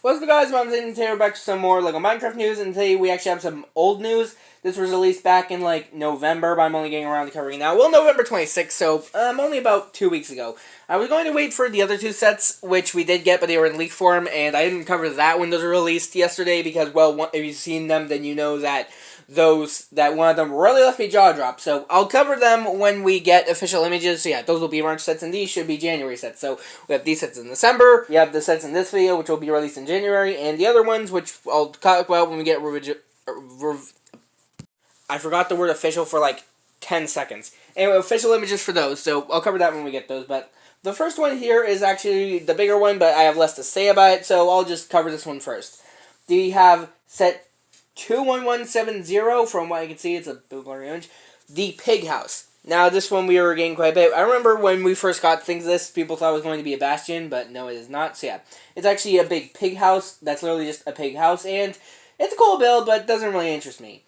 What's up, guys? I'm Zane, and today we're back to some more Lego Minecraft news, and today we actually have some old news. This was released back in, November, but I'm only getting around to covering it now. Well, November 26th, so only about 2 weeks ago. I was going to wait for the other two sets, which we did get, but they were in leak form, and I didn't cover that when those were released yesterday, because, well, if you've seen them, then you know that one of them really left me jaw dropped. So I'll cover them when we get official images. So yeah, those will be March sets, and these should be January sets. So we have these sets in December. We have the sets in this video, which will be released in January, and the other ones, which I'll talk about when we get I forgot the word official for like 10 seconds. Anyway, official images for those. So I'll cover that when we get those. But the first one here is actually the bigger one, but I have less to say about it, so I'll just cover this one first. We have set 21170, from what I can see, it's a blurry image. The Pig House. Now, this one we were getting quite a bit. I remember when we first got things this, people thought it was going to be a bastion, but no, it is not. So yeah, it's actually a big pig house. That's literally just a pig house, and it's a cool build, but it doesn't really interest me.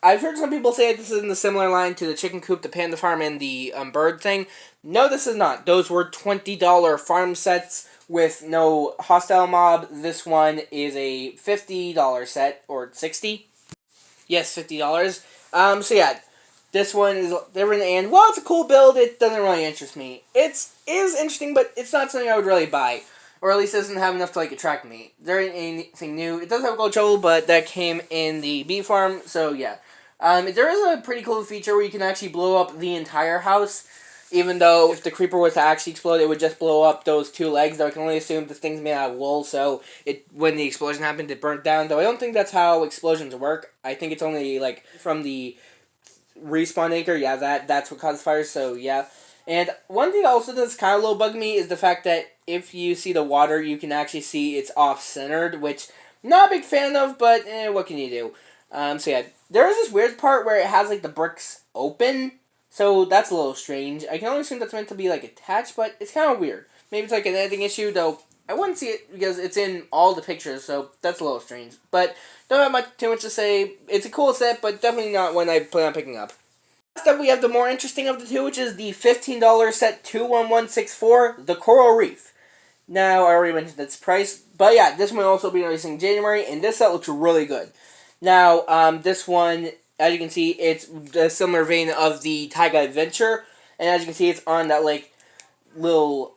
I've heard some people say this is in the similar line to the chicken coop, the panda farm, and the bird thing. No, this is not. Those were $20 farm sets with no hostile mob. This one is a $50 set, or $60. Yes, $50. So yeah, this one is different, and while it's a cool build, it doesn't really interest me. It is interesting, but it's not something I would really buy. Or at least it doesn't have enough to, attract me. There ain't anything new. It does have gold shovel, but that came in the bee farm, so yeah. There is a pretty cool feature where you can actually blow up the entire house, even though if the creeper was to actually explode, it would just blow up those two legs, though I can only assume this thing's made out of wool, so when the explosion happened, it burnt down, though I don't think that's how explosions work. I think it's only, from the respawn anchor, yeah, that's what causes fires, so yeah. And one thing that also does kind of a little bug me is the fact that if you see the water, you can actually see it's off-centered, which I'm not a big fan of, but what can you do? So yeah, there is this weird part where it has, the bricks open, so that's a little strange. I can only assume that's meant to be, attached, but it's kind of weird. Maybe it's, an editing issue, though I wouldn't see it because it's in all the pictures, so that's a little strange. But don't have too much to say. It's a cool set, but definitely not one I plan on picking up. Next up, we have the more interesting of the two, which is the $15 set 21164, the Coral Reef. Now, I already mentioned its price, but yeah, this one will also be releasing in January, and this set looks really good. Now, this one, as you can see, it's a similar vein of the Taiga Adventure, and as you can see, it's on that, little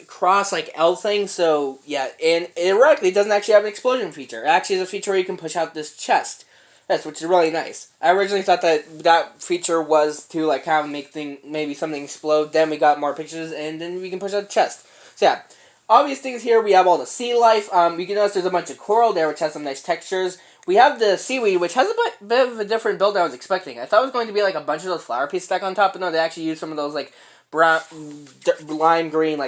cross, L thing, so, yeah, and ironically, it doesn't actually have an explosion feature. It actually has a feature where you can push out this chest. Yes, which is really nice. I originally thought that feature was to, kind of make maybe something explode, then we got more pictures, and then we can push out the chest. So, yeah. Obvious things here, we have all the sea life. You can notice there's a bunch of coral there, which has some nice textures. We have the seaweed, which has a bit of a different build than I was expecting. I thought it was going to be, a bunch of those flower pieces stacked on top, but no, they actually used some of those, brown, lime green,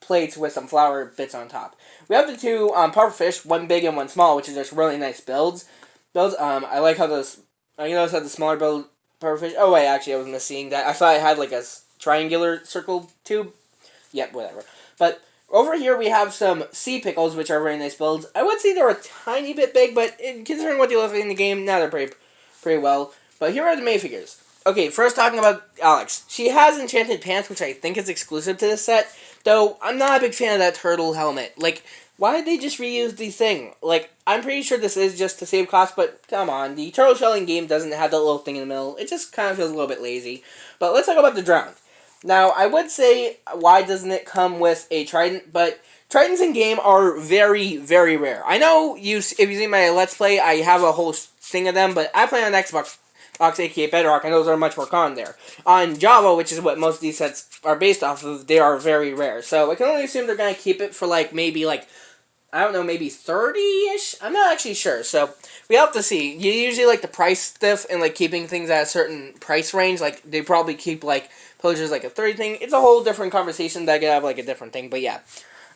plates with some flower bits on top. We have the two pufferfish, one big and one small, which is just really nice builds. I like how those, you notice how the smaller build pufferfish, oh wait, actually I was missing that. I thought it had, a triangular circle tube. Yep, whatever. But over here we have some sea pickles, which are very nice builds. I would say they're a tiny bit big, but considering what they look like in the game, now they're pretty well. But here are the main figures. Okay, first talking about Alex. She has enchanted pants, which I think is exclusive to this set, though I'm not a big fan of that turtle helmet. Why did they just reuse the thing? I'm pretty sure this is just to save cost, but come on. The turtle shelling game doesn't have that little thing in the middle. It just kind of feels a little bit lazy. But let's talk about the drowned. Now, I would say, why doesn't it come with a trident? But tridents in game are very, very rare. I know if you see my Let's Play, I have a whole thing of them, but I play on Xbox, aka Bedrock, and those are much more common there. On Java, which is what most of these sets are based off of, they are very rare. So I can only assume they're going to keep it for, maybe, I don't know, maybe 30-ish? I'm not actually sure, so we have to see. You usually the price stuff and, keeping things at a certain price range. They probably keep, pillagers a 30 thing. It's a whole different conversation that could have, a different thing, but yeah.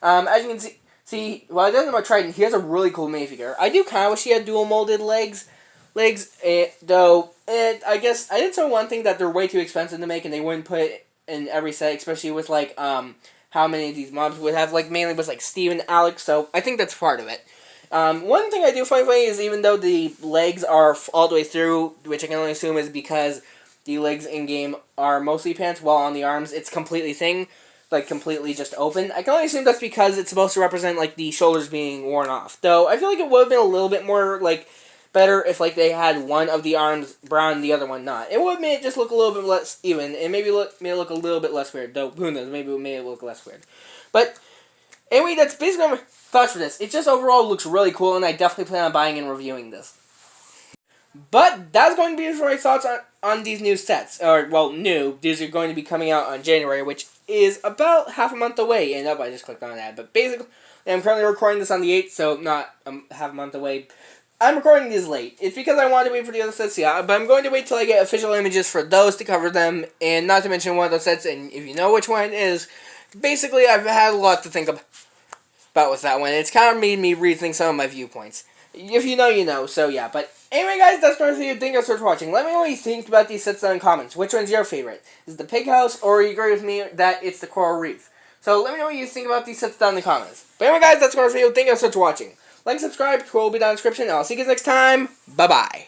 As you can see, well, I don't know about Trident, he has a really cool minifigure. I do kind of wish he had dual molded legs, though, I guess, I did say one thing that they're way too expensive to make, and they wouldn't put it in every set, especially with, how many of these mobs would have, mainly was, Steve and Alex, so I think that's part of it. One thing I do find funny is even though the legs are all the way through, which I can only assume is because the legs in-game are mostly pants, while on the arms it's completely thing. like completely just open. I can only assume that's because it's supposed to represent like the shoulders being worn off. Though I feel like it would have been a little bit more like better if like they had one of the arms brown and the other one not. It would have made it just look a little bit less even, and maybe made it look a little bit less weird. Though who knows? Maybe it made it look less weird. But anyway, that's basically my thoughts for this. It just overall looks really cool, and I definitely plan on buying and reviewing this. But that's going to be my thoughts on these new sets. Or, well, new. These are going to be coming out on January, which is about half a month away. And I just clicked on that. But basically, I'm currently recording this on the 8th, so not half a month away. I'm recording these late. It's because I wanted to wait for the other sets, yeah. But I'm going to wait till I get official images for those to cover them. And not to mention one of those sets, and if you know which one it is, basically I've had a lot to think about with that one. It's kind of made me rethink some of my viewpoints. If you know, you know. So, yeah. But anyway, guys, that's my review. Thank you so much for watching. Let me know what you think about these sets down in the comments. Which one's your favorite? Is it the Pig House, or you agree with me that it's the Coral Reef? So, let me know what you think about these sets down in the comments. But anyway, guys, that's my review. Thank you so much for watching. Like, subscribe, Twitter will be down in the description, and I'll see you guys next time. Bye-bye.